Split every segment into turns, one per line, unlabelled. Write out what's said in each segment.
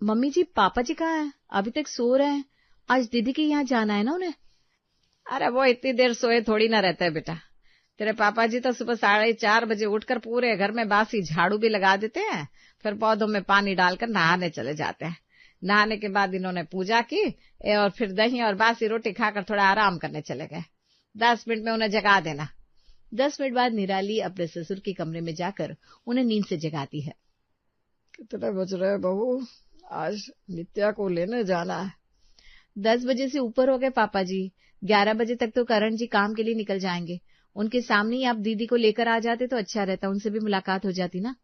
Mummy जी, पापा जी कहाँ हैं? अभी तक सो रहे हैं। आज दीदी के यहाँ जाना है ना उन्हें।
अरे वो इतनी देर सोए थोड़ी ना रहते है बेटा। तेरे पापा जी तो सुबह 4:30 बजे उठकर पूरे घर में बासी झाड़ू भी लगा देते हैं, फिर पौधों में पानी डालकर नहाने चले जाते हैं। नहाने के बाद इन्होंने पूजा की और फिर दही और बासी रोटी खाकर थोड़ा आराम करने चले गए। 10 मिनट में उन्हें जगा देना।
10 मिनट बाद निराली अपने ससुर के कमरे में जाकर उन्हें नींद से जगाती है।
कितने बज रहे बहू? आज नित्या को लेने जाना है।
10 बजे से ऊपर हो गए पापा जी। 11 बजे तक तो करण जी काम के लिए निकल जाएंगे। उनके सामने ही आप दीदी को लेकर आ जाते तो अच्छा रहता, उनसे भी मुलाकात हो जाती ना।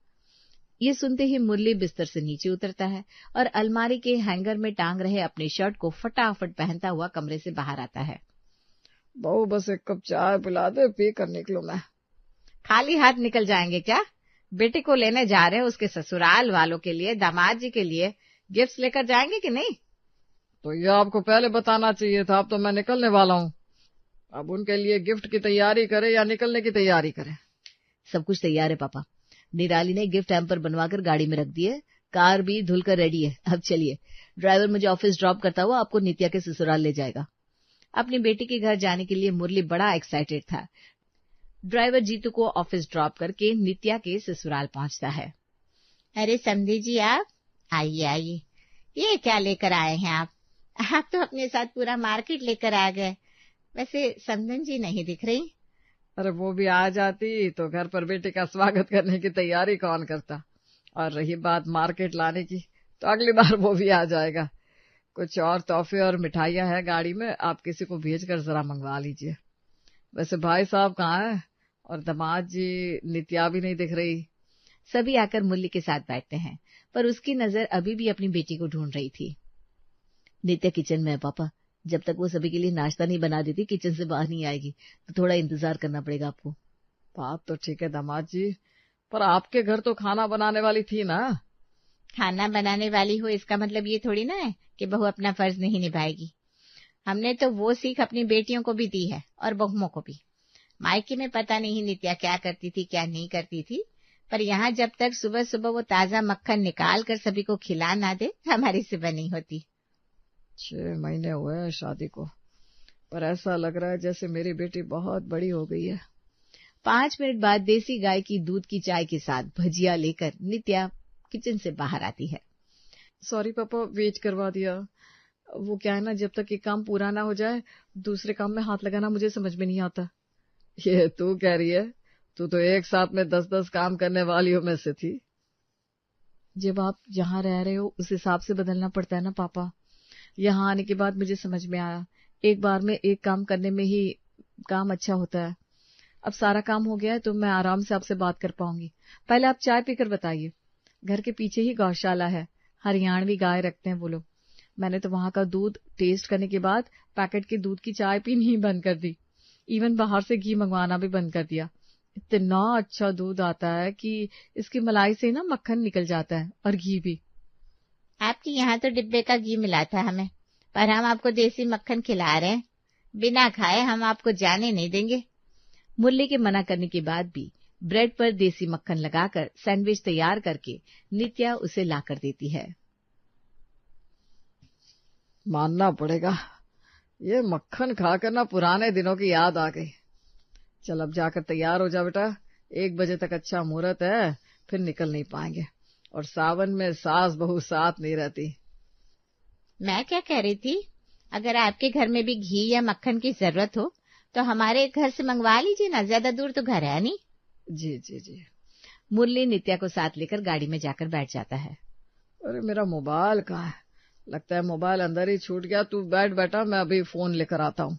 ये सुनते ही मुरली बिस्तर से नीचे उतरता है और अलमारी के हैंगर में टांग रहे अपनी शर्ट को फटाफट पहनता हुआ कमरे से बाहर आता है।
बहू बस एक कप चाय पिला दे, पी कर निकलूं मैं। खाली हाथ निकल जाएंगे क्या? बेटी को लेने जा रहे हैं, उसके ससुराल वालों के लिए, दामाद जी के लिए गिफ्ट्स लेकर जाएंगे कि नहीं? तो ये आपको पहले बताना चाहिए था। अब तो मैं निकलने वाला हूँ। अब उनके लिए गिफ्ट की तैयारी करें या निकलने की तैयारी करें?
सब कुछ तैयार है पापा। निराली ने गिफ्ट हैम्पर बनवाकर गाड़ी में रख दिए। कार भी धुलकर रेडी है। अब चलिए, ड्राइवर मुझे ऑफिस ड्रॉप करता हुआ आपको नित्या के ससुराल ले जाएगा। अपनी बेटी के घर जाने के लिए मुरली बड़ा एक्साइटेड था। ड्राइवर जीतू को ऑफिस ड्रॉप करके नित्या के ससुराल पहुंचता है।
अरे समधी जी, आप आइए आइए। ये क्या लेकर आए हैं आप? आप तो अपने साथ पूरा मार्केट लेकर आ गए। वैसे समधन जी नहीं दिख रही।
अरे वो भी आ जाती तो घर पर बेटे का स्वागत करने की तैयारी कौन करता। और रही बात मार्केट लाने की, तो अगली बार वो भी आ जाएगा। कुछ और तोहफे और मिठाइयां हैं गाड़ी में, आप किसी को भेजकर जरा मंगवा लीजिए। वैसे भाई साहब कहाँ है? और दामाद जी, नित्या भी नहीं दिख रही।
सभी आकर मुरली के साथ बैठते हैं, पर उसकी नजर अभी भी अपनी बेटी को ढूंढ रही थी। नित्या किचन में है पापा। जब तक वो सभी के लिए नाश्ता नहीं बना देती किचन से बाहर नहीं आएगी, तो थोड़ा इंतजार करना पड़ेगा आपको।
बात तो ठीक है दामाद जी, पर आपके घर तो खाना बनाने वाली थी ना।
खाना बनाने वाली हो इसका मतलब ये थोड़ी ना है कि बहू अपना फर्ज नहीं निभाएगी। हमने तो वो सीख अपनी बेटियों को भी दी है और बहुओं को भी। मायके में पता नहीं नित्या क्या करती थी क्या नहीं करती थी, पर यहाँ जब तक सुबह सुबह वो ताजा मक्खन निकाल कर सभी को खिला ना दे, हमारी सुबह नहीं होती।
6 महीने हुए हैं शादी को, पर ऐसा लग रहा है जैसे मेरी बेटी बहुत बड़ी हो गई है।
5 मिनट बाद देसी गाय की दूध की चाय के साथ भजिया लेकर नित्या किचन से बाहर आती है।
सॉरी पापा, वेट करवा दिया। वो क्या है ना, जब तक ये काम पूरा ना हो जाए दूसरे काम में हाथ लगाना मुझे समझ में नहीं आता। ये तू कह रही है? तू तो एक साथ में 10-10 काम करने वालियों में से थी।
जब आप जहाँ रह रहे हो उस हिसाब से बदलना पड़ता है ना पापा। यहाँ आने के बाद मुझे समझ में आया, एक बार में एक काम करने में ही काम अच्छा होता है। अब सारा काम हो गया है तो मैं आराम से आपसे बात कर पाऊंगी। पहले आप चाय पीकर बताइए। घर के पीछे ही गौशाला है, हरियाणवी गाय रखते हैं वो लोग। मैंने तो वहां का दूध टेस्ट करने के बाद पैकेट के दूध की चाय पीनी ही बंद कर दी। इवन बाहर से घी मंगवाना भी बंद कर दिया। इतना अच्छा दूध आता है कि इसकी मलाई से ना मक्खन निकल जाता है और घी भी।
आपके यहाँ तो डिब्बे का घी मिला था हमें, पर हम आपको देसी मक्खन खिला रहे हैं। बिना खाए हम आपको जाने नहीं देंगे।
मुरली के मना करने के बाद भी ब्रेड पर देसी मक्खन लगाकर सैंडविच तैयार करके नित्या उसे लाकर देती है।
मानना पड़ेगा, ये मक्खन खाकर ना पुराने दिनों की याद आ गई। चल अब जाकर तैयार हो जा बेटा, 1 बजे तक अच्छा मुहूर्त है, फिर निकल नहीं पाएंगे। और सावन में सास बहू साथ नहीं रहती।
मैं क्या कह रही थी, अगर आपके घर में भी घी या मक्खन की जरूरत हो तो हमारे घर से मंगवा लीजिए ना, ज्यादा दूर तो घर है नहीं।
जी जी जी।
मुरली नित्या को साथ लेकर गाड़ी में जाकर बैठ जाता है।
अरे मेरा मोबाइल कहाँ है? लगता है मोबाइल अंदर ही छूट गया। तू बैठ बेटा, मैं अभी फोन लेकर आता हूँ।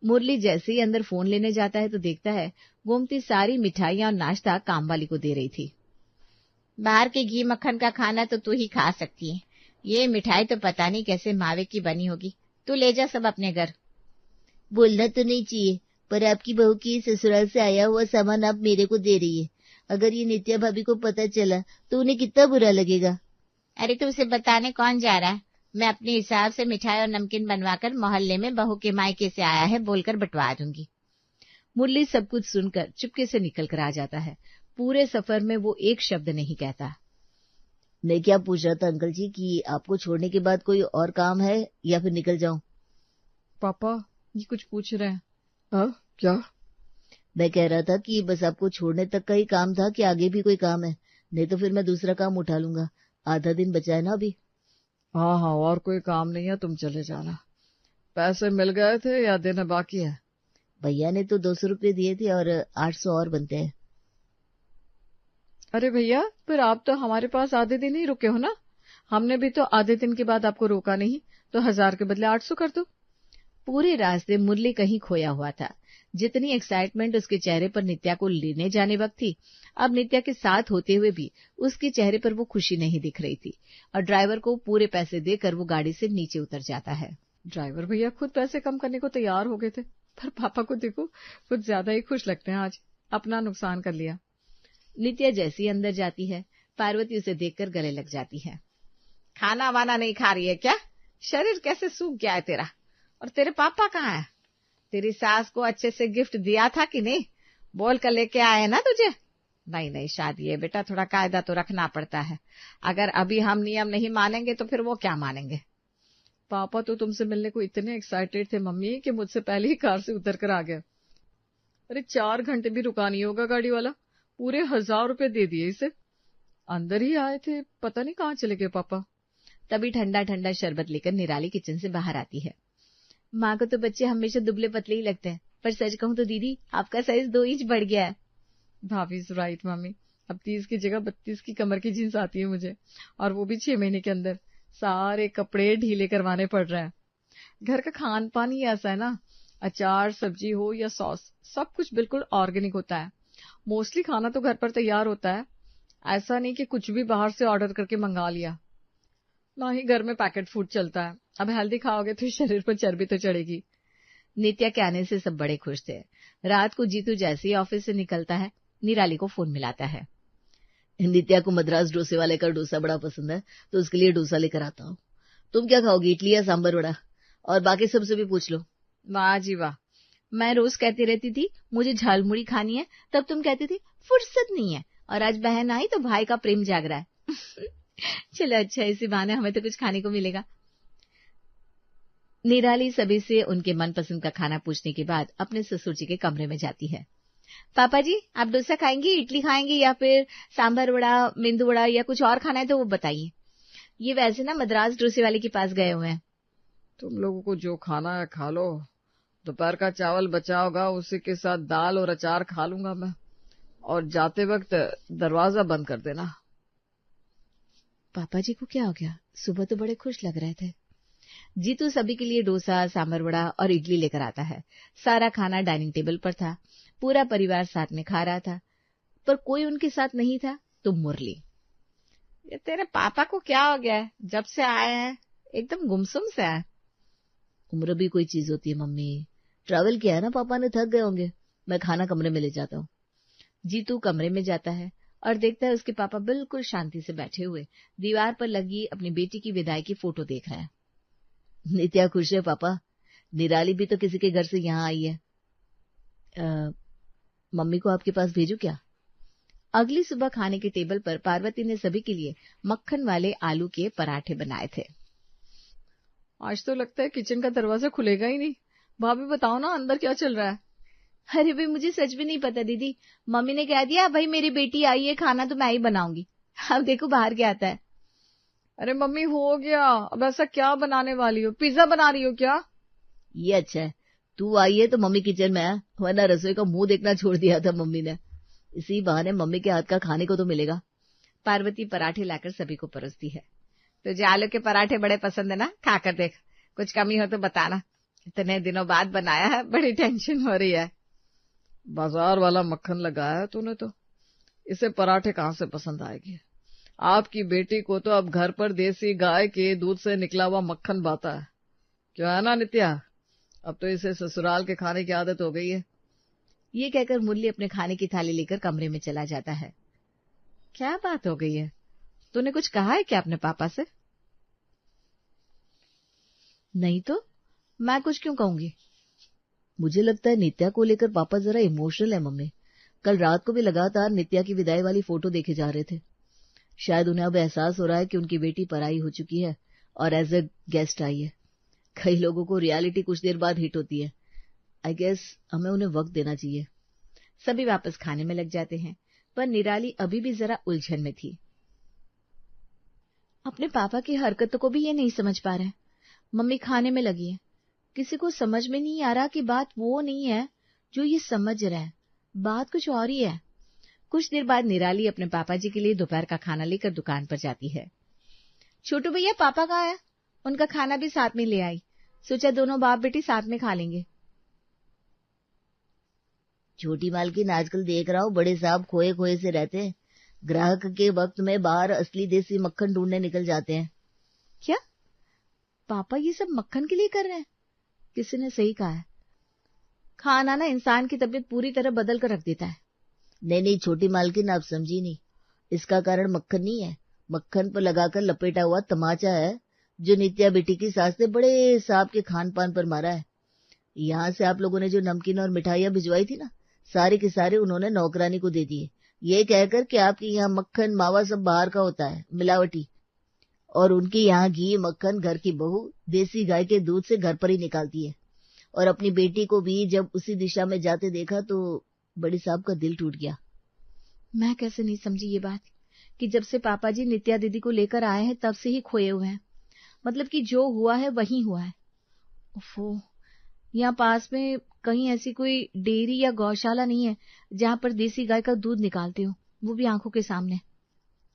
मुरली जैसे ही अंदर फोन लेने जाता है तो देखता है गोमती सारी मिठाइयां और नाश्ता काम वाली को दे रही थी।
बाहर के घी मक्खन का खाना तो तू ही खा सकती है, ये मिठाई तो पता नहीं कैसे मावे की बनी होगी। तू ले जा सब अपने घर।
बोलना तो नहीं चाहिए, पर आपकी बहू की ससुराल से आया हुआ सामान आप मेरे को दे रही है। अगर ये नित्या भाभी को पता चला तो उन्हें कितना बुरा लगेगा।
अरे तो उसे बताने कौन जा रहा है? मैं अपने हिसाब से मिठाई और नमकीन बनवाकर मोहल्ले में बहू के मायके से आया है बोलकर बंटवा दूंगी।
मुरली सब कुछ सुनकर चुपके से निकल कर आ जाता है। पूरे सफर में वो एक शब्द नहीं कहता।
मैं क्या पूछ रहा था अंकल जी कि आपको छोड़ने के बाद कोई और काम है या फिर निकल जाऊं?
पापा ये कुछ पूछ रहे हैं। हाँ क्या?
मैं कह रहा था कि बस आपको छोड़ने तक का ही काम था कि आगे भी कोई काम है? नहीं तो फिर मैं दूसरा काम उठा लूंगा, आधा दिन बचा है ना अभी।
हाँ हाँ, और कोई काम नहीं है, तुम चले जाना। पैसे मिल गए थे या देना बाकी है?
भैया ने तो 200 रुपये दिए थे और 800 और बनते हैं।
अरे भैया, फिर आप तो हमारे पास आधे दिन ही रुके हो ना। हमने भी तो आधे दिन के बाद आपको रोका नहीं, तो 1000 के बदले 800 कर दो।
पूरे रास्ते मुरली कहीं खोया हुआ था। जितनी एक्साइटमेंट उसके चेहरे पर नित्या को लेने जाने वक्त थी, अब नित्या के साथ होते हुए भी उसके चेहरे पर वो खुशी नहीं दिख रही थी और ड्राइवर को पूरे पैसे देकर वो गाड़ी से नीचे उतर जाता है।
ड्राइवर भैया खुद पैसे कम करने को तैयार हो गए थे, पर पापा को देखो कुछ ज्यादा ही खुश लगते हैं आज, अपना नुकसान कर लिया।
नित्या जैसी अंदर जाती है, पार्वती उसे देखकर गले लग जाती है। खाना वाना नहीं खा रही है क्या? शरीर कैसे सूख गया है तेरा? और तेरे पापा कहाँ है? तेरी सास को अच्छे से गिफ्ट दिया था कि नहीं? बोल कर लेके आए ना तुझे? नहीं, शादी है बेटा, थोड़ा कायदा तो रखना पड़ता है। अगर अभी हम नियम नहीं मानेंगे तो फिर वो क्या मानेंगे?
पापा तो तुमसे मिलने को इतने एक्साइटेड थे मम्मी कि मुझसे पहले ही कार से उतर कर आ गए। अरे 4 घंटे भी रुका नहीं होगा गाड़ी वाला, पूरे 1000 रुपए दे दिए इसे। अंदर ही आए थे, पता नहीं कहाँ चले गए पापा।
तभी ठंडा ठंडा शरबत लेकर निराली किचन से बाहर आती है। माँ को तो बच्चे हमेशा दुबले पतले ही लगते हैं, पर सच कहूँ तो दीदी आपका साइज 2 इंच बढ़ गया है।
भाभी इज राइट मम्मी, अब 30 की जगह 32 की कमर की जींस आती है मुझे, और वो भी 6 महीने के अंदर। सारे कपड़े ढीले करवाने पड़ रहे हैं। घर का खान पान ही ऐसा है ना, अचार सब्जी हो या सॉस, सब कुछ बिल्कुल ऑर्गेनिक होता है। मोस्टली खाना तो घर पर तैयार होता है, ऐसा नहीं कि कुछ भी बाहर से ऑर्डर करके मंगा लिया। ना ही घर में पैकेट फूड चलता है। अब हेल्दी खाओगे तो शरीर पर चर्बी तो चढ़ेगी।
नित्या के आने से सब बड़े खुश थे। रात को जीतू जैसे ही ऑफिस से निकलता है, निराली को फोन मिलाता है।
नित्या को मद्रास डोसे वाले का डोसा बड़ा पसंद है, तो उसके लिए डोसा लेकर आता हूँ। तुम क्या खाओगी, इडली या सांबर वड़ा? और बाकी सबसे भी पूछ लो।
वाह जी वाह, मैं रोज कहती रहती थी मुझे झालमुड़ी खानी है, तब तुम कहती थी फुर्सत नहीं है, और आज बहन आई तो भाई का प्रेम जाग रहा है। चलो अच्छा, इसी बहाने हमें तो कुछ खाने को मिलेगा। निराली सभी से उनके मनपसंद का खाना पूछने के बाद अपने ससुर जी के कमरे में जाती है। पापा जी, आप डोसा खाएंगे, इडली खाएंगे या फिर सांभर वड़ा, मेंदू वड़ा या कुछ और खाना है तो वो बताइए। ये वैसे ना मद्रास डोसे वाले के पास गए हुए हैं।
तुम लोगों को जो खाना है खा लो, दोपहर का चावल बचा होगा उसी के साथ दाल और अचार खा लूंगा मैं, और जाते वक्त दरवाजा बंद कर देना।
पापा जी को क्या हो गया? सुबह तो बड़े खुश लग रहे थे। जीतू सभी के लिए डोसा, सांभर वड़ा और इडली लेकर आता है। सारा खाना डाइनिंग टेबल पर था। पूरा परिवार साथ में खा रहा था, पर कोई उनके साथ नहीं था तो मुरली। ये तेरे पापा को क्या हो गया है? जब से आए हैं एकदम गुमसुम से है।
उम्र भी कोई चीज होती है मम्मी, ट्रैवल किया है ना पापा ने, थक गए होंगे। मैं खाना कमरे में ले जाता हूँ।
जीतू कमरे में जाता है और देखता है उसके पापा बिल्कुल शांति से बैठे हुए दीवार पर लगी अपनी बेटी की विदाई की फोटो देख रहे हैं।
नित्या खुश है पापा, निराली भी तो किसी के घर से यहाँ आई है। मम्मी को आपके पास भेजू क्या?
अगली सुबह खाने के टेबल पर पार्वती ने सभी के लिए मक्खन वाले आलू के पराठे बनाए थे।
आज तो लगता है किचन का दरवाजा खुलेगा ही नहीं। भाभी बताओ ना अंदर क्या चल रहा है?
अरे भाई, मुझे सच में नहीं पता दीदी। मम्मी ने कह दिया भाई मेरी बेटी आई है, खाना तो मैं ही बनाऊंगी। अब देखो बाहर क्या आता है।
अरे मम्मी हो गया, अब ऐसा क्या बनाने वाली हो? पिज्जा बना रही हो क्या?
ये अच्छा है तू आई है तो मम्मी किचन में है, वरना रसोई का मुंह देखना छोड़ दिया था मम्मी ने। इसी बहाने मम्मी के हाथ का खाने को तो मिलेगा।
पार्वती पराठे लाकर सभी को परोसती है। तुझे आलू के पराठे बड़े पसंद है ना? खाकर देख, कुछ कमी हो तो बताना। इतने दिनों बाद बनाया है, बड़ी टेंशन हो रही है।
बाजार वाला मक्खन लगाया है तूने तो, इसे पराठे कहाँ से पसंद आएगी? आपकी बेटी को तो अब घर पर देसी गाय के दूध से निकला हुआ मक्खन बाता है, क्यों है ना नित्या? अब तो इसे ससुराल के खाने की आदत हो गई है।
ये कहकर मुरली अपने खाने की थाली लेकर कमरे में चला जाता है। क्या बात हो गई है? तूने कुछ कहा है क्या अपने पापा से? नहीं तो मैं कुछ क्यों कहूंगी?
मुझे लगता है नित्या को लेकर पापा जरा इमोशनल है मम्मी। कल रात को भी लगातार नित्या की विदाई वाली फोटो देखे जा रहे थे। शायद उन्हें अब एहसास हो रहा है कि उनकी बेटी पराई हो चुकी है और एज ए गेस्ट आई है। कई लोगों को रियलिटी कुछ देर बाद हिट होती है। आई गेस हमें उन्हें वक्त देना चाहिए।
सभी वापस खाने में लग जाते हैं, पर निराली अभी भी जरा उलझन में थी। अपने पापा की हरकतों को भी ये नहीं समझ पा रहे। मम्मी खाने में लगी है, किसी को समझ में नहीं आ रहा कि बात वो नहीं है जो ये समझ रहा है, बात कुछ और ही है। कुछ देर बाद निराली अपने पापा जी के लिए दोपहर का खाना लेकर दुकान पर जाती है। छोटू भैया पापा कहाँ है? उनका खाना भी साथ में ले आई, सोचा दोनों बाप बेटी साथ में खा लेंगे।
छोटी मालकिन, आजकल देख रहा हूँ बड़े साहब खोए खोए से रहते हैं। ग्राहक के वक्त में बाहर असली देसी मक्खन ढूंढने निकल जाते हैं।
क्या पापा ये सब मक्खन के लिए कर रहे हैं? किसी ने सही कहा है, खाना ना इंसान की तबीयत पूरी तरह बदल कर रख देता है।
नहीं छोटी मालकिन, आप समझी नहीं। इसका कारण मक्खन नहीं है, मक्खन पर लगाकर लपेटा हुआ तमाचा है जो नित्या बेटी की सास ने बड़े साहब के खान पान पर मारा है। यहाँ से आप लोगों ने जो नमकीन और मिठाइयां भिजवाई थी ना, सारे के सारे उन्होंने नौकरानी को दे दिए, ये कहकर कि आपके यहाँ मक्खन मावा सब बाहर का होता है, मिलावटी। और उनके यहाँ घी मक्खन घर की बहू देसी गाय के दूध से घर पर ही निकालती है। और अपनी बेटी को भी जब उसी दिशा में जाते देखा तो बड़ी साहब का दिल टूट गया।
मैं कैसे नहीं समझी ये बात कि जब से पापा जी नित्या दीदी को लेकर आए हैं तब से ही खोए हुए हैं। मतलब कि जो हुआ है वही हुआ है। ओफो, यहाँ पास में कहीं ऐसी कोई डेयरी या गौशाला नहीं है जहाँ पर देसी गाय का दूध निकालते हो, वो भी आंखों के सामने।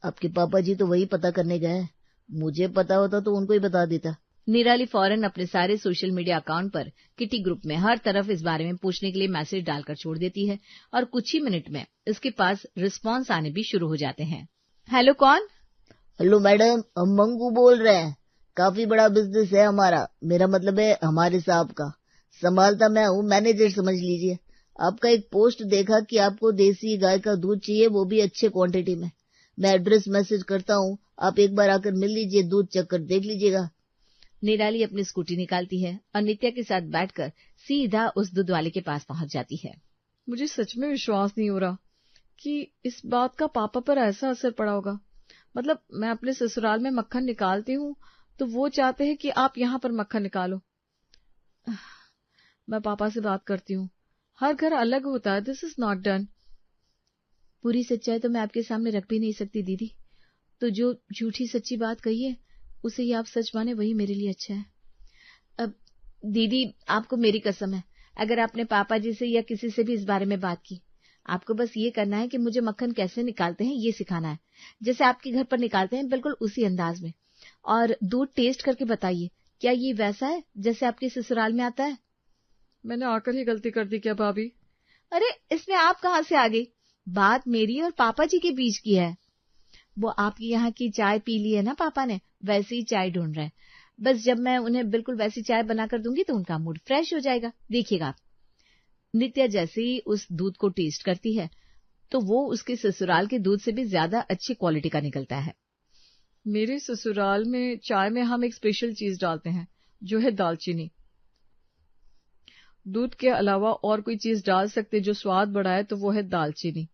आपके पापा जी तो वही पता करने गए, मुझे पता होता तो उनको ही बता देता।
निराली फौरन अपने सारे सोशल मीडिया अकाउंट पर किटी ग्रुप में हर तरफ इस बारे में पूछने के लिए मैसेज डालकर छोड़ देती है और कुछ ही मिनट में इसके पास रिस्पांस आने भी शुरू हो जाते हैं। हेलो, कौन?
हेलो मैडम, हम मंगू बोल रहे हैं। काफी बड़ा बिजनेस है हमारा, मेरा मतलब है हमारे साहब का। संभालता मैं हूँ, मैनेजर समझ लीजिए। आपका एक पोस्ट देखा कि आपको देसी गाय का दूध चाहिए, वो भी अच्छे क्वांटिटी में। मैं एड्रेस मैसेज करता हूँ, आप एक बार आकर मिल लीजिए, दूध चेक कर देख लीजिएगा।
निराली अपनी स्कूटी निकालती है और नित्या के साथ बैठकर सीधा उस दूध वाले के पास पहुंच जाती है।
मुझे सच में विश्वास नहीं हो रहा कि इस बात का पापा पर ऐसा असर पड़ा होगा। मतलब मैं अपने ससुराल में मक्खन निकालती हूँ तो वो चाहते हैं कि आप यहाँ पर मक्खन निकालो। मैं पापा से बात करती हूँ, हर घर अलग होता है, दिस इज नॉट डन।
पूरी सच्चाई तो मैं आपके सामने रख भी नहीं सकती दीदी, तो जो झूठी सच्ची बात कही है उसे ही आप सच माने, वही मेरे लिए अच्छा है। अब दीदी, आपको मेरी कसम है, अगर आपने पापा जी से या किसी से भी इस बारे में बात की, आपको बस ये करना है कि मुझे मक्खन कैसे निकालते हैं ये सिखाना है, जैसे आपके घर पर निकालते हैं, बिल्कुल उसी अंदाज में। और दूध टेस्ट करके बताइए, क्या ये वैसा है जैसे आपके ससुराल में आता है?
मैंने आकर ही गलती कर दी क्या भाभी?
अरे इसमें आप कहाँ से आ गई? बात मेरी और पापा जी के बीच की है। वो आपके यहाँ की चाय पी ली है ना पापा ने, वैसी ही चाय ढूंढ रहे हैं। बस जब मैं उन्हें बिल्कुल वैसी चाय बनाकर दूंगी तो उनका मूड फ्रेश हो जाएगा, देखिएगा आप। नित्या जैसे ही उस दूध को टेस्ट करती है तो वो उसके ससुराल के दूध से भी ज्यादा अच्छी क्वालिटी का निकलता है।
मेरे ससुराल में चाय में हम एक स्पेशल चीज डालते हैं जो है दालचीनी। दूध के अलावा और कोई चीज डाल सकते जो स्वाद बढ़ाए तो वो है दालचीनी।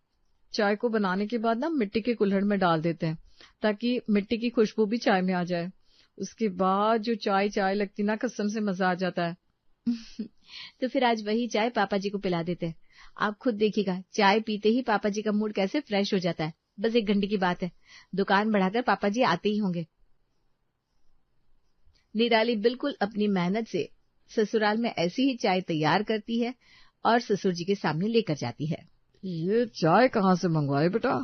चाय को बनाने के बाद ना मिट्टी के कुल्हड़ में डाल देते हैं ताकि मिट्टी की खुशबू भी चाय में आ जाए। उसके बाद जो चाय चाय लगती ना, कसम से मजा आ जाता है।
तो फिर आज वही चाय पापा जी को पिला देते हैं। आप खुद देखिएगा, चाय पीते ही पापा जी का मूड कैसे फ्रेश हो जाता है। बस 1 घंटे की बात है, दुकान बढ़ाकर पापा जी आते ही होंगे। निराली बिल्कुल अपनी मेहनत से ससुराल में ऐसी ही चाय तैयार करती है और ससुर जी के सामने लेकर जाती है।
ये चाय कहाँ से मंगवाए बेटा?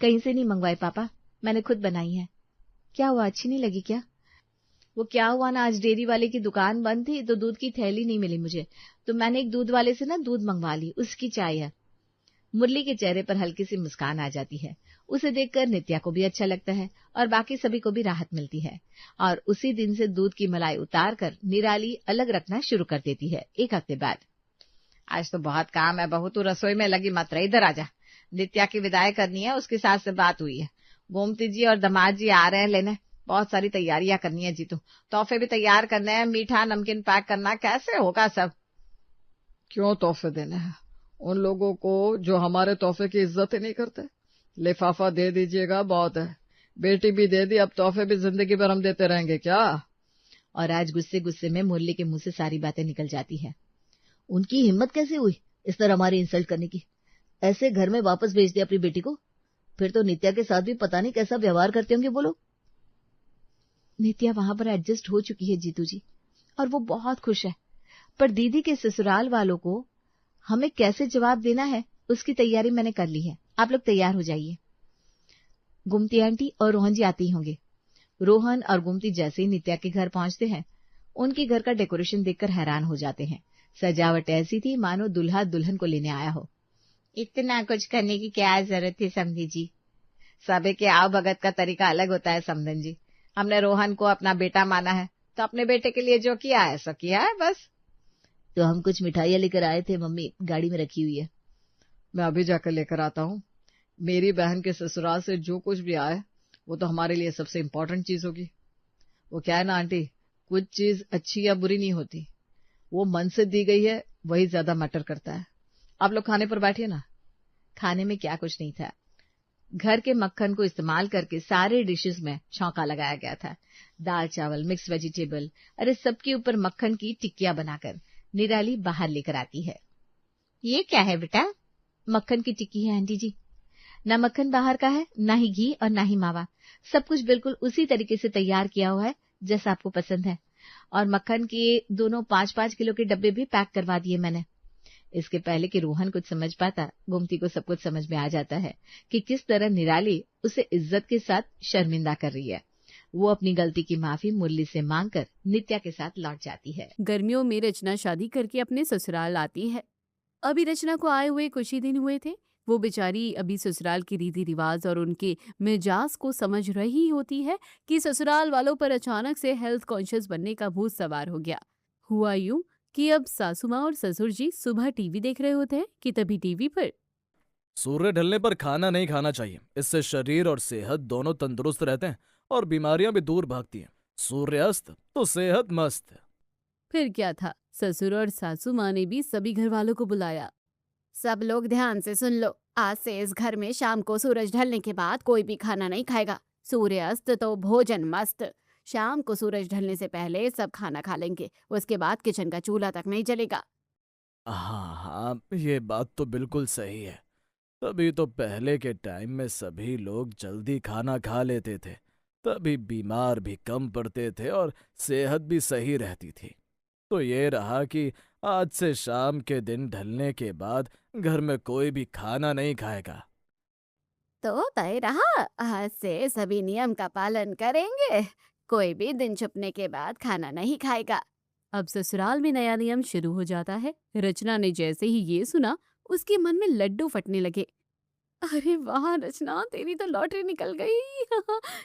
कहीं से नहीं मंगवाए पापा, मैंने खुद बनाई है। क्या हुआ, अच्छी नहीं लगी क्या? वो क्या हुआ ना, आज डेयरी वाले की दुकान बंद थी तो दूध की थैली नहीं मिली मुझे, तो मैंने एक दूध वाले से ना दूध मंगवा ली, उसकी चाय है। मुरली के चेहरे पर हल्की सी मुस्कान आ जाती है। उसे देखकर नित्या को भी अच्छा लगता है और बाकी सभी को भी राहत मिलती है। और उसी दिन से दूध की मलाई उतार कर निराली अलग रखना शुरू कर देती है। 1 हफ्ते बाद, आज तो बहुत काम है बहू, तू रसोई में लगी मत रह, इधर आजा। नित्या की विदाई करनी है, उसके साथ से बात हुई है। गोमती जी और दामाद जी आ रहे हैं लेने, बहुत सारी तैयारियां करनी है जीतू, तोहफे भी तैयार करने हैं, मीठा नमकीन पैक करना, कैसे होगा सब?
क्यों तोहफे देने हैं उन लोगों को जो हमारे तोहफे की इज्जत ही नहीं करते? लिफाफा दे दीजिएगा, बहुत है। बेटी भी दे दी, अब तोहफे भी जिंदगी भर हम देते रहेंगे क्या?
और आज गुस्से गुस्से में मुरली के मुंह से सारी बातें निकल जाती है।
उनकी हिम्मत कैसे हुई इस तरह हमारी इंसल्ट करने की? ऐसे घर में वापस भेज दिया अपनी बेटी को? फिर तो नित्या के साथ भी पता नहीं कैसा व्यवहार करते होंगे वो लोग।
नित्या वहां पर एडजस्ट हो चुकी है जीतू जी, और वो बहुत खुश है। पर दीदी के ससुराल वालों को हमें कैसे जवाब देना है उसकी तैयारी मैंने कर ली है। आप लोग तैयार हो जाइए। गुमती आंटी और रोहन जी आती होंगे। रोहन और गुमती जैसे ही नित्या के घर पहुंचते हैं, उनके घर का डेकोरेशन देखकर हैरान हो जाते हैं। सजावट ऐसी थी मानो दुल्हा दुल्हन को लेने आया हो।
इतना कुछ करने की क्या जरूरत थी समधी जी?
सबे के आव भगत का तरीका अलग होता है समधन जी। हमने रोहन को अपना बेटा माना है, तो अपने बेटे के लिए जो किया है सो किया है बस।
तो हम कुछ मिठाइयाँ लेकर आए थे, मम्मी गाड़ी में रखी हुई है।
मैं अभी जाकर लेकर आता हूँ। मेरी बहन के ससुराल से जो कुछ भी आए वो तो हमारे लिए सबसे इम्पोर्टेंट चीज होगी। वो क्या है ना आंटी, कुछ चीज अच्छी या बुरी नहीं होती, वो मन से दी गई है वही ज्यादा मैटर करता है। आप लोग खाने पर बैठिए ना।
खाने में क्या कुछ नहीं था। घर के मक्खन को इस्तेमाल करके सारे डिशेस में छौंका लगाया गया था। दाल चावल, मिक्स वेजिटेबल, अरे सबके ऊपर मक्खन की टिक्कियां बनाकर निराली बाहर लेकर आती है।
ये क्या है बेटा?
मक्खन की टिक्की है आंटी जी। न मक्खन बाहर का है, न ही घी और न ही मावा। सब कुछ बिल्कुल उसी तरीके से तैयार किया हुआ है जैसा आपको पसंद है। और मक्खन के दोनों 5-5 किलो के डब्बे भी पैक करवा दिए मैंने। इसके पहले कि रोहन कुछ समझ पाता, गुमती को सब कुछ समझ में आ जाता है कि किस तरह निराली उसे इज्जत के साथ शर्मिंदा कर रही है। वो अपनी गलती की माफी मुरली से मांगकर नित्या के साथ लौट जाती है।
गर्मियों में रचना शादी करके अपने ससुराल आती है। अभी रचना को आए हुए कुछ ही दिन हुए थे। वो बेचारी अभी ससुराल के रीति रिवाज और उनके मिजाज को समझ रही होती है कि ससुराल वालों पर अचानक से हेल्थ कॉन्शियस बनने का भूत सवार हो गया। हुआ यूं कि अब सासू माँ और ससुर जी सुबह टीवी देख रहे होते हैं कि तभी टीवी पर
सूर्य ढलने पर खाना नहीं खाना चाहिए, इससे शरीर और सेहत दोनों तंदुरुस्त रहते हैं और बीमारियां भी दूर भागती हैं। सूर्यास्त तो सेहत मस्त।
फिर क्या था, ससुर और सासू माँ ने भी सभी घर वालों को बुलाया। सब लोग ध्यान से सुन लो, आज से इस घर में शाम को सूरज ढलने के बाद कोई भी खाना नहीं खाएगा। सूर्यास्त तो भोजन मस्त। शाम को सूरज ढलने से पहले सब खाना खा लेंगे, उसके बाद किचन का चूल्हा तक नहीं जलेगा।
हाँ हाँ, ये बात तो बिल्कुल सही है। तभी तो पहले के टाइम में सभी लोग जल्दी खाना खा लेते थे, तभी बीमार भी कम पड़ते थे और सेहत भी सही रहती थी। तो ये रहा कि आज से शाम के दिन ढलने के बाद घर में कोई भी खाना नहीं खाएगा।
तो तय रहा, आज से सभी नियम का पालन करेंगे। कोई भी दिन छुपने के बाद खाना नहीं खाएगा। अब ससुराल में नया नियम शुरू हो जाता है। रचना ने जैसे ही ये सुना, उसके मन में लड्डू फटने लगे। अरे वाह रचना, तेरी तो लॉटरी निकल गई।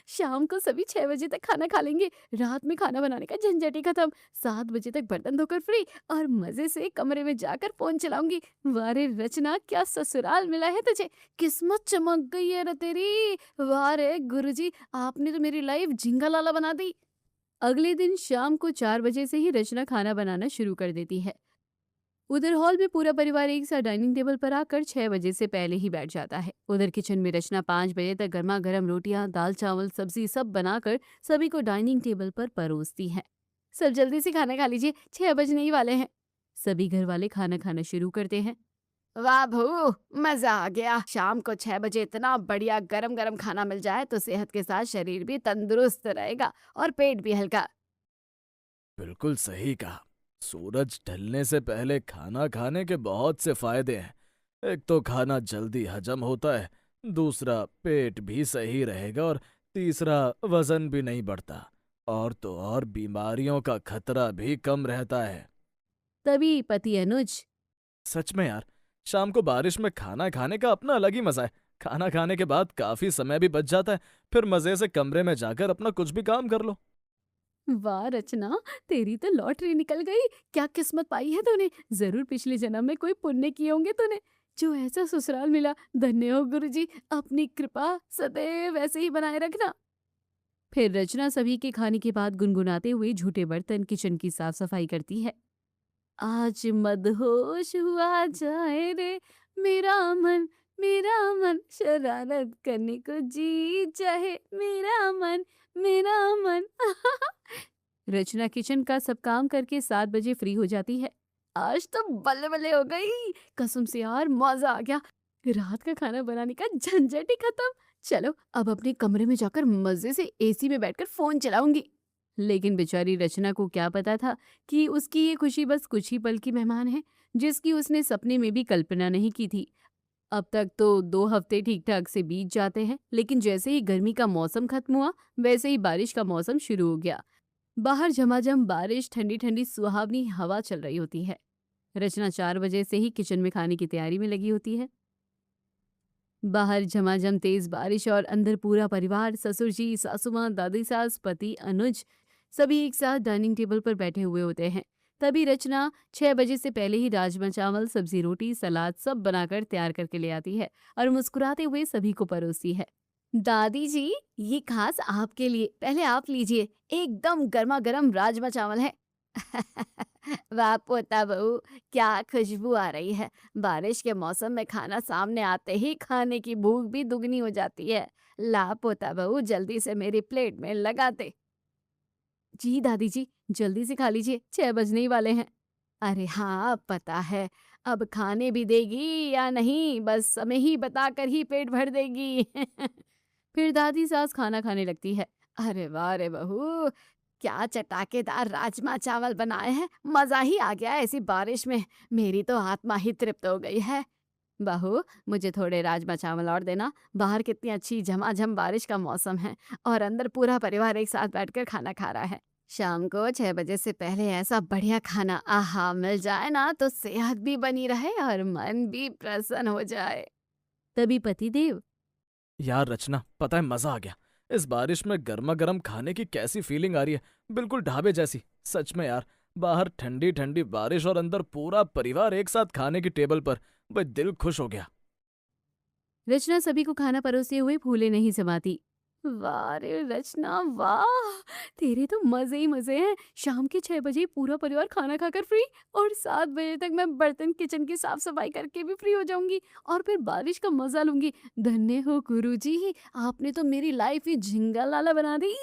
शाम को सभी 6 बजे तक खाना खा लेंगे। रात में खाना बनाने का झंझट ही खत्म। 7 बजे तक बर्तन धोकर फ्री और मजे से कमरे में जाकर फोन चलाऊंगी। वाह रे रचना, क्या ससुराल मिला है तुझे। किस्मत चमक गई है रे तेरी। वाह रे गुरुजी, आपने तो मेरी लाइफ झिंगा लाला बना दी। अगले दिन शाम को 4 बजे से ही रचना खाना बनाना शुरू कर देती है। उधर हॉल में पूरा परिवार एक साथ डाइनिंग टेबल पर आकर 6 बजे से पहले ही बैठ जाता है। उधर किचन में रचना 5 बजे तक गर्मा गर्म रोटियां, दाल चावल, सब्जी सब बनाकर सभी को डाइनिंग टेबल पर परोसती है। सब जल्दी से खाना खा लीजिए, 6 बजने ही वाले हैं। सभी घर वाले खाना खाना शुरू करते हैं। वाह भू, मजा आ गया। शाम को 6 बजे इतना बढ़िया गरम गरम खाना मिल जाए तो सेहत के साथ शरीर भी तंदुरुस्त रहेगा और पेट भी हल्का।
बिल्कुल सही कहा। सूरज ढलने से पहले खाना खाने के बहुत से फायदे हैं। एक तो खाना जल्दी हजम होता है, दूसरा पेट भी सही रहेगा और तीसरा वजन भी नहीं बढ़ता, और तो और बीमारियों का खतरा भी कम रहता है।
तभी पति अनुज,
सच में यार, शाम को बारिश में खाना खाने का अपना अलग ही मजा है। खाना खाने के बाद काफी समय भी बच जाता है, फिर मजे से कमरे में जाकर अपना कुछ भी काम कर लो।
वाह रचना, तेरी तो लॉटरी निकल गई। क्या किस्मत पाई है तूने। जरूर पिछले जन्म में कोई पुण्य किए होंगे तूने, जो ऐसा ससुराल मिला। धन्य हो गुरुजी, अपनी कृपा सदैव ऐसे ही बनाए रखना। फिर रचना सभी के खाने के बाद गुनगुनाते हुए झूठे बर्तन, किचन की साफ सफाई करती है। आज मदहोश हुआ जाए रे मेरा मन, मेरा मन शरारत करने को जी चाहे, मेरा मन रचना किचन का सब काम करके 7 बजे फ्री हो जाती है। आज तो बल्ले बल्ले हो गई, कसम से यार मजा आ गया। रात का खाना बनाने का झंझट ही खत्म। चलो अब अपने कमरे में जाकर मजे से एसी में बैठकर फोन चलाऊंगी। लेकिन बेचारी रचना को क्या पता था कि उसकी ये खुशी बस कुछ ही पल की मेहमान है, जिसकी उसने सपने में भी कल्पना नहीं की थी। अब तक तो 2 हफ्ते ठीक ठाक से बीत जाते हैं, लेकिन जैसे ही गर्मी का मौसम खत्म हुआ वैसे ही बारिश का मौसम शुरू हो गया। बाहर झमाझम बारिश, ठंडी ठंडी सुहावनी हवा चल रही होती है। रचना 4 बजे से ही किचन में खाने की तैयारी में लगी होती है। बाहर झमाझम तेज बारिश और अंदर पूरा परिवार, ससुर जी, सासू माँ, दादी सास, पति, अनुज सभी एक साथ डाइनिंग टेबल पर बैठे हुए होते हैं। तभी रचना 6 बजे से पहले ही राजमा चावल, सब्जी, रोटी, सलाद सब बनाकर तैयार करके ले आती है और मुस्कुराते हुए सभी को परोसती है। दादी जी, ये खास आपके लिए, पहले आप लीजिए, एकदम गर्मा गर्म राजमा चावल है। वाह पोता बहू, क्या खुशबू आ रही है। बारिश के मौसम में खाना सामने आते ही खाने की भूख भी दुगनी हो जाती है। ला पोता बहू, जल्दी से मेरी प्लेट में लगा दे। जी दादी जी, जल्दी से खा लीजिए, 6 बजने ही वाले हैं। अरे हाँ, पता है, अब खाने भी देगी या नहीं, बस समय ही बताकर ही पेट भर देगी। फिर दादी सास खाना खाने लगती है। अरे वाह रे बहू, क्या चटाकेदार राजमा चावल बनाए हैं, मजा ही आ गया ऐसी बारिश में। मेरी तो आत्मा ही तृप्त हो गई है। बहू, मुझे थोड़े राजमा चावल और देना। बाहर कितनी अच्छी झमाझम बारिश का मौसम है और अंदर पूरा परिवार एक साथ बैठकर खाना खा रहा है। शाम को 6 बजे से पहले ऐसा बढ़िया खाना आहा मिल जाए ना, तो सेहत भी बनी रहे और मन भी प्रसन्न हो जाए। तभी पतिदेव,
यार रचना, पता है मजा आ गया। इस बारिश में गर्मा गर्म खाने की कैसी फीलिंग आ रही है, बिल्कुल ढाबे जैसी। सच में यार, बाहर ठंडी ठंडी बारिश और अंदर पूरा परिवार एक साथ खाने की टेबल पर, भाई दिल खुश हो गया।
रचना सभी को खाना परोसते हुए फूले नहीं समाती। वाह रे रचना वाह, तेरे तो मजे ही मजे हैं। शाम के 6 बजे पूरा परिवार खाना खाकर फ्री और 7 बजे तक मैं बर्तन किचन की साफ सफाई करके भी फ्री हो जाऊंगी और फिर बारिश का मजा लूंगी। धन्य हो गुरुजी, आपने तो मेरी लाइफ ही झिंगा लाला बना दी।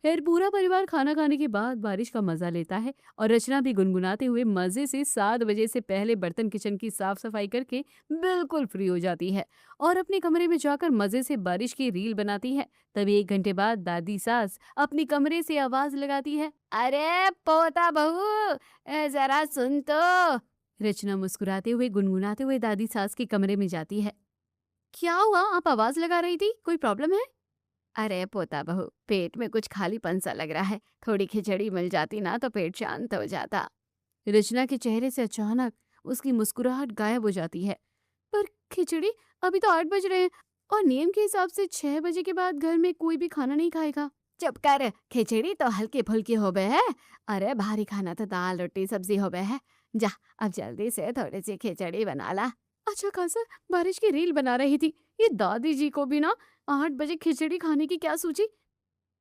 फिर पूरा परिवार खाना खाने के बाद बारिश का मजा लेता है और रचना भी गुनगुनाते हुए मजे से 7 बजे से पहले बर्तन किचन की साफ सफाई करके बिल्कुल फ्री हो जाती है और अपने कमरे में जाकर मजे से बारिश की रील बनाती है। तभी 1 घंटे बाद दादी सास अपने कमरे से आवाज लगाती है, अरे पोता बहू, जरा सुन तो। रचना मुस्कुराते हुए गुनगुनाते हुए दादी सास के कमरे में जाती है। क्या हुआ, आप आवाज लगा रही थी, कोई प्रॉब्लम है? अरे पोता बहू, पेट में कुछ खालीपन सा लग रहा है, थोड़ी खिचड़ी मिल जाती ना तो पेट शांत हो जाता। रचना के चेहरे से अचानक उसकी मुस्कुराहट गायब हो जाती है। पर खिचड़ी, अभी तो 8 बज रहे हैं और नियम के हिसाब से 6 बजे के बाद घर में कोई भी खाना नहीं खाएगा। चुप कर, खिचड़ी तो हल्की फुल्की हो गए है। अरे भारी खाना तो दाल रोटी सब्जी हो गए है। जा, अब जल्दी से थोड़ी सी खिचड़ी बना ला। अच्छा खासा बारिश की रील बना रही थी। ये दादी जी को भी ना 8 बजे खिचड़ी खाने की क्या सूझी।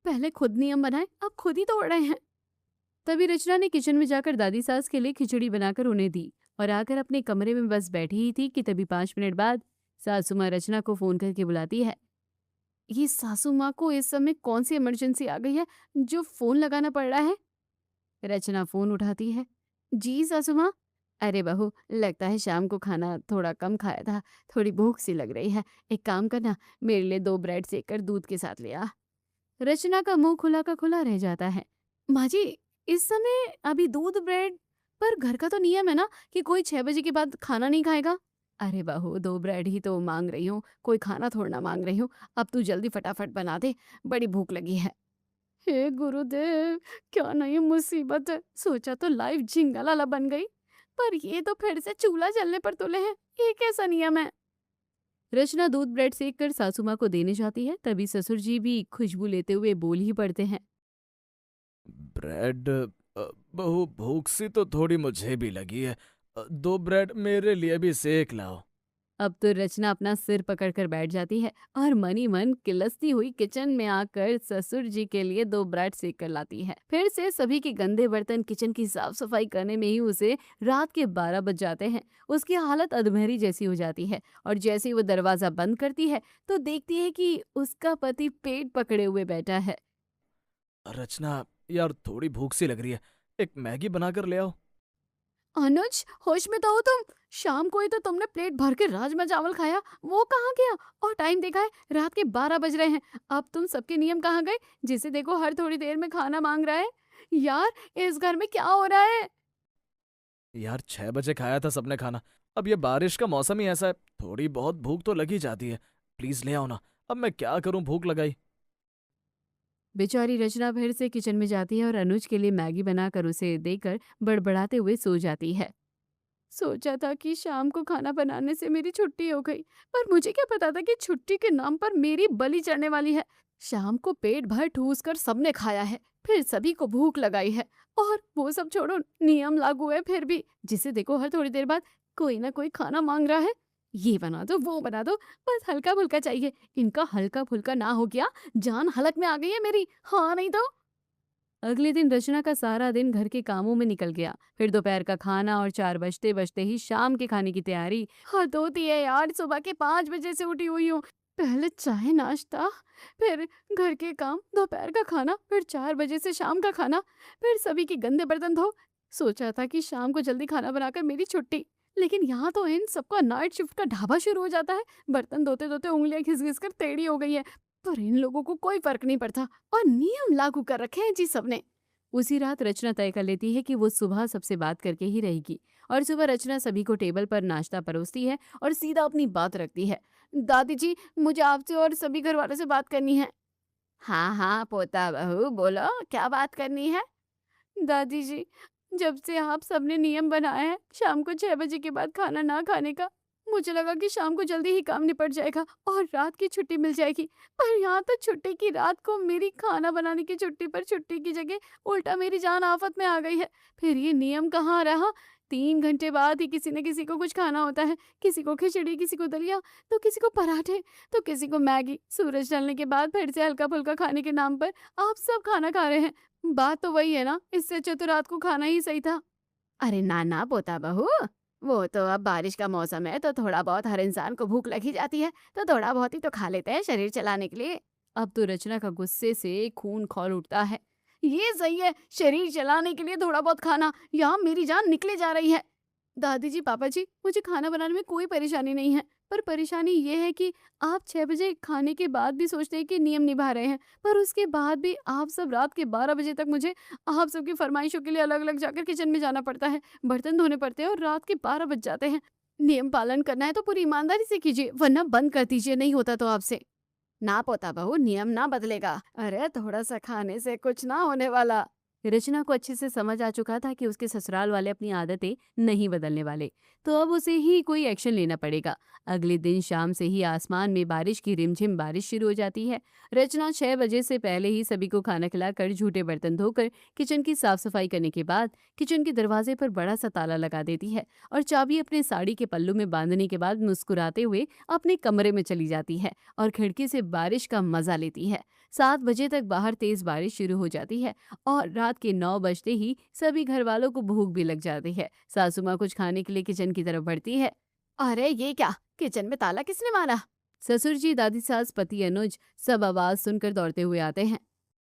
पहले खुद नियम बनाए, अब खुद ही तोड़ रहे हैं। तभी रचना ने किचन में जाकर दादी सास के लिए खिचड़ी बनाकर उन्हें दी और आकर अपने कमरे में बस बैठी ही थी कि तभी 5 मिनट बाद सासू माँ रचना को फोन करके बुलाती है। ये सासू माँ को इस समय कौन सी इमरजेंसी आ गई है जो फोन लगाना पड़ रहा है? रचना फोन उठाती है। जी सासू माँ। अरे बहू, लगता है शाम को खाना थोड़ा कम खाया था, थोड़ी भूख सी लग रही है। एक काम करना, मेरे लिए 2 ब्रेड सेक कर दूध के साथ ले आ। रचना का मुंह खुला का खुला रह जाता है। माँ जी, इस समय अभी दूध ब्रेड? पर घर का तो नियम है ना कि कोई 6 बजे के बाद खाना नहीं खाएगा। अरे बहू, 2 ब्रेड ही तो मांग रही हूँ, कोई खाना थोड़ा ना मांग रही हूँ। अब तू जल्दी फटाफट बना दे, बड़ी भूख लगी है। हे गुरुदेव, क्या नई मुसीबत है। सोचा तो लाइफ झिंगा लाला बन गई, पर ये तो फिर से चूल्हा जलने पर तुले हैं। ये कैसा नियम है? रचना दूध ब्रेड सेक कर सासू माँ को देने जाती है। तभी ससुर जी भी खुशबू लेते हुए बोल ही पड़ते हैं।
ब्रेड? बहू, भूख सी तो थोड़ी मुझे भी लगी है। 2 ब्रेड मेरे लिए भी सेक लाओ।
अब तो रचना अपना सिर पकड़कर बैठ जाती है और मनी मन किलसती हुई किचन में आकर ससुर जी के लिए 2 ब्रेड सेक कर लाती है। फिर से सभी के गंदे बर्तन किचन की साफ सफाई करने में ही उसे रात के 12 बज जाते हैं। उसकी हालत अधमरी जैसी हो जाती है और जैसे ही वो दरवाजा बंद करती है तो देखती है कि उसका पति पेट पकड़े हुए बैठा है।
रचना, यार थोड़ी भूख सी लग रही है, एक मैगी बनाकर ले आओ।
अनुज, होश में तो हो तुम? शाम को ही तो तुमने प्लेट भर के राजमा चावल खाया, वो कहाँ गया? और टाइम देखा है, रात के 12 बज रहे हैं। अब तुम सबके नियम कहाँ गए? जिसे देखो हर थोड़ी देर में खाना मांग रहा है। यार, इस घर में क्या हो रहा है?
यार 6 बजे खाया था सबने खाना। अब ये बारिश का मौसम ही ऐसा है, थोड़ी बहुत भूख तो लगी जाती है। प्लीज ले आओ ना, अब मैं क्या करूं, भूख लगाई।
बेचारी रचना फिर से किचन में जाती है और अनुज के लिए मैगी बनाकर उसे देकर बड़बड़ाते हुए सो जाती है। सोचा था कि शाम को खाना बनाने से मेरी छुट्टी हो गई, पर मुझे क्या पता था कि छुट्टी के नाम पर मेरी बलि चढ़ने वाली है। शाम को पेट भर ठूस कर सबने खाया है, फिर सभी को भूख लगाई है। और वो सब छोड़ो, नियम लागू है फिर भी, जिसे देखो हर थोड़ी देर बाद कोई ना कोई खाना मांग रहा है। ये बना दो, वो बना दो, बस हल्का फुल्का चाहिए। इनका हल्का फुल्का ना हो गया, जान हलक में आ गई है मेरी। हाँ नहीं तो। अगले दिन रचना का सारा दिन घर के कामों में निकल गया। फिर दोपहर का खाना और 4 बजते बजते ही शाम के खाने की तैयारी। हद होती है यार, सुबह के 5 बजे से उठी हुई हूँ। पहले चाय नाश्ता, फिर घर के काम, दोपहर का खाना, फिर 4 बजे से शाम का खाना, फिर सभी के गंदे बर्तन धो। सोचा था कि शाम को जल्दी खाना बनाकर मेरी छुट्टी, लेकिन यहाँ तो इन सबका नाइट शिफ्ट का ढाबा शुरू हो जाता है। बर्तन धोते धोते उंगलियां घिस घिस कर टेढ़ी हो गई है, पर इन लोगों को कोई फर्क नहीं पड़ता और नियम लागू कर रखे हैं जी सबने। उसी रात रचना तय कर लेती है कि वो सुबह सबसे बात करके ही रहेगी। और सुबह रचना सभी को टेबल पर नाश्ता परोसती है और सीधा अपनी बात रखती है। दादी जी, मुझे आपसे और सभी घर वालों से बात करनी है। हाँ हाँ पोता बहू, बोलो क्या बात करनी है? दादी जी, जब से आप सबने नियम बनाया है शाम को 6 बजे के बाद खाना ना खाने का, मुझे लगा कि शाम को जल्दी ही काम निपट जाएगा और रात की छुट्टी मिल जाएगी। पर यहाँ तो छुट्टी की रात को मेरी खाना बनाने की छुट्टी पर छुट्टी की जगह उल्टा मेरी जान आफत में आ गई है। फिर ये नियम कहाँ रहा? 3 घंटे बाद ही किसी न किसी को कुछ खाना होता है। किसी को खिचड़ी, किसी को दलिया, तो किसी को पराठे, तो किसी को मैगी। सूरज ढलने के बाद फिर से हल्का फुल्का खाने के नाम पर आप सब खाना खा रहे हैं। बात तो वही है ना, इससे अच्छा तो रात को खाना ही सही था। अरे ना ना पोता बहू, वो तो अब बारिश का मौसम है तो थोड़ा बहुत हर इंसान को भूख लगी जाती है, तो थोड़ा बहुत ही तो खा लेते हैं शरीर चलाने के लिए। अब तो रचना का गुस्से से खून खौल उठता है। ये सही है, शरीर चलाने के लिए थोड़ा बहुत खाना, यहाँ मेरी जान निकले जा रही है। दादी जी, पापा जी, मुझे खाना बनाने में कोई परेशानी नहीं है, पर परेशानी ये है कि आप 6 बजे खाने के बाद भी सोचते हैं कि नियम निभा रहे हैं, पर उसके बाद भी आप सब रात के 12 बजे तक मुझे आप सबकी फरमाइशों के लिए अलग अलग जाकर किचन में जाना पड़ता है, बर्तन धोने पड़ते हैं और रात के 12 बज जाते हैं। नियम पालन करना है तो पूरी ईमानदारी से कीजिए, वरना बंद कर दीजिए, नहीं होता तो आपसे। ना पोता बहू, नियम ना बदलेगा। अरे थोड़ा सा खाने से कुछ ना होने वाला। रचना को अच्छे से समझ आ चुका था कि उसके ससुराल वाले अपनी आदतें नहीं बदलने वाले, तो अब उसे ही कोई एक्शन लेना पड़ेगा। अगले दिन शाम से ही आसमान में बारिश की रिमझिम बारिश शुरू हो जाती है। रचना 6 बजे से पहले ही सभी को खाना खिलाकर झूठे बर्तन धोकर किचन की साफ सफाई करने के बाद किचन के दरवाजे पर बड़ा सा ताला लगा देती है और चाबी अपने साड़ी के पल्लू में बांधने के बाद मुस्कुराते हुए अपने कमरे में चली जाती है और खिड़की से बारिश का मजा लेती है। 7 बजे तक बाहर तेज बारिश शुरू हो जाती है और रात के 9 बजते ही सभी घर वालों को भूख भी लग जाती है। सासू माँ कुछ खाने के लिए किचन की तरफ बढ़ती है। अरे ये क्या, किचन में ताला किसने मारा? ससुर जी, दादी सास, पति अनुज सब आवाज सुनकर दौड़ते हुए आते हैं।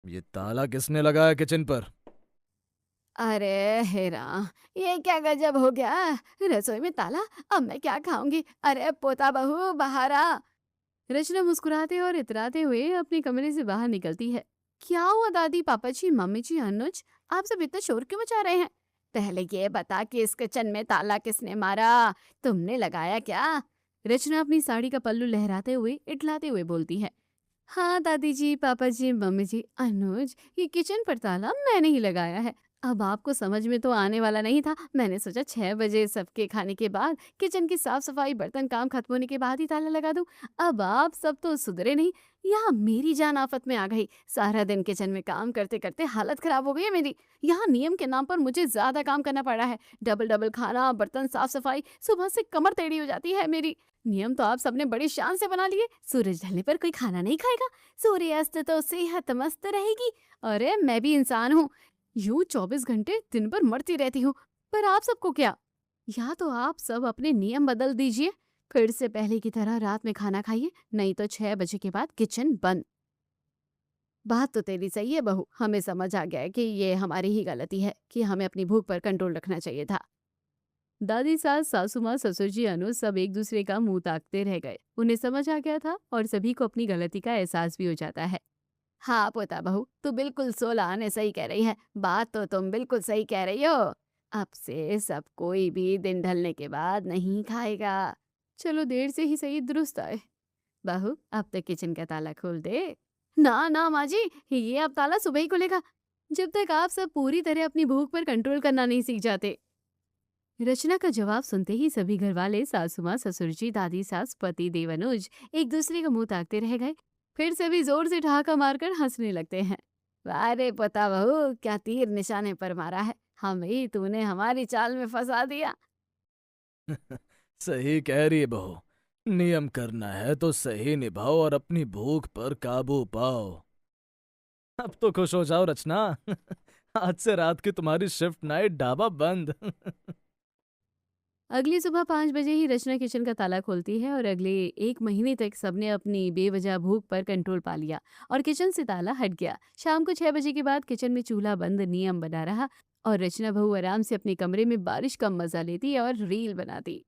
ये ताला किसने लगाया किचन पर?
अरे हेरा, ये क्या गजब हो गया, रसोई में ताला, अब मैं क्या खाऊंगी? अरे पोता बहू बाहर आ। रचना मुस्कुराते और इतराते हुए अपने कमरे से बाहर निकलती है। क्या हुआ दादी, पापा जी, मम्मी जी, अनुज, आप सब इतना शोर क्यों मचा रहे हैं? पहले ये बता कि इस किचन में ताला किसने मारा? तुमने लगाया क्या? रचना अपनी साड़ी का पल्लू लहराते हुए इटलाते हुए बोलती है। हाँ दादी जी, पापा जी, मम्मी जी, अनुज, ये किचन पर ताला मैंने ही लगाया है। अब आपको समझ में तो आने वाला नहीं था, मैंने सोचा 6 बजे सबके खाने के बाद किचन की साफ सफाई बर्तन काम खत्म होने के बाद ही ताला लगा दूं। अब आप सब तो सुधरे नहीं, यहाँ मेरी जान आफत में आ गई। सारा दिन किचन में काम करते करते हालत खराब हो गई है मेरी। यहाँ नियम के नाम पर मुझे ज्यादा काम करना पड़ा है, डबल डबल खाना, बर्तन साफ सफाई, सुबह से कमर टेढ़ी हो जाती है मेरी। नियम तो आप सबने बड़ी शान से बना लिए। सूरज ढलने पर कोई खाना नहीं खाएगा, सूर्यास्त तो सेहत मस्त रहेगी। अरे मैं भी इंसान हूँ, यूं 24 घंटे दिन भर मरती रहती हूँ, पर आप सबको क्या? या तो आप सब अपने नियम बदल दीजिए, फिर से पहले की तरह रात में खाना खाइए, नहीं तो 6 बजे के बाद किचन बंद। बात तो तेरी सही है बहू, हमें समझ आ गया है कि ये हमारी ही गलती है कि हमें अपनी भूख पर कंट्रोल रखना चाहिए था। दादी सास, सासू माँ, ससुर जी, अनु सब एक दूसरे का मुंह ताकते रह गए। उन्हें समझ आ गया था और सभी को अपनी गलती का एहसास भी हो जाता है। हाँ पोता बहू, तू बिल्कुल 16 आने सही कह रही है, बात तो तुम बिल्कुल सही कह रही हो। अब से सब कोई भी दिन ढलने के बाद नहीं खाएगा। चलो देर से ही सही दुरुस्त आए। बहू अब तक किचन का ताला खोल दे। ना ना माँ जी, ये अब ताला सुबह ही खुलेगा, जब तक आप सब पूरी तरह अपनी भूख पर कंट्रोल करना नहीं सीख जाते। रचना का जवाब सुनते ही सभी घर वाले, सासू माँ, ससुर जी, दादी सास, पति देव, अनुज एक दूसरे का मुंह ताकते रह गए। फिर सभी जोर से ठहाका मारकर हंसने लगते हैं। अरे पता बहू, क्या तीर निशाने पर मारा है, हम ही तूने हमारी चाल में फंसा दिया।
सही कह रही है बहू, नियम करना है तो सही निभाओ और अपनी भूख पर काबू पाओ। अब तो खुश हो जाओ रचना। आज से रात की तुम्हारी शिफ्ट नाइट ढाबा बंद।
अगली सुबह 5 बजे ही रचना किचन का ताला खोलती है और अगले 1 महीने तक सबने अपनी बेवजह भूख पर कंट्रोल पा लिया और किचन से ताला हट गया। शाम को 6 बजे के बाद किचन में चूल्हा बंद नियम बना रहा और रचना बहू आराम से अपने कमरे में बारिश का मजा लेती और रील बनाती।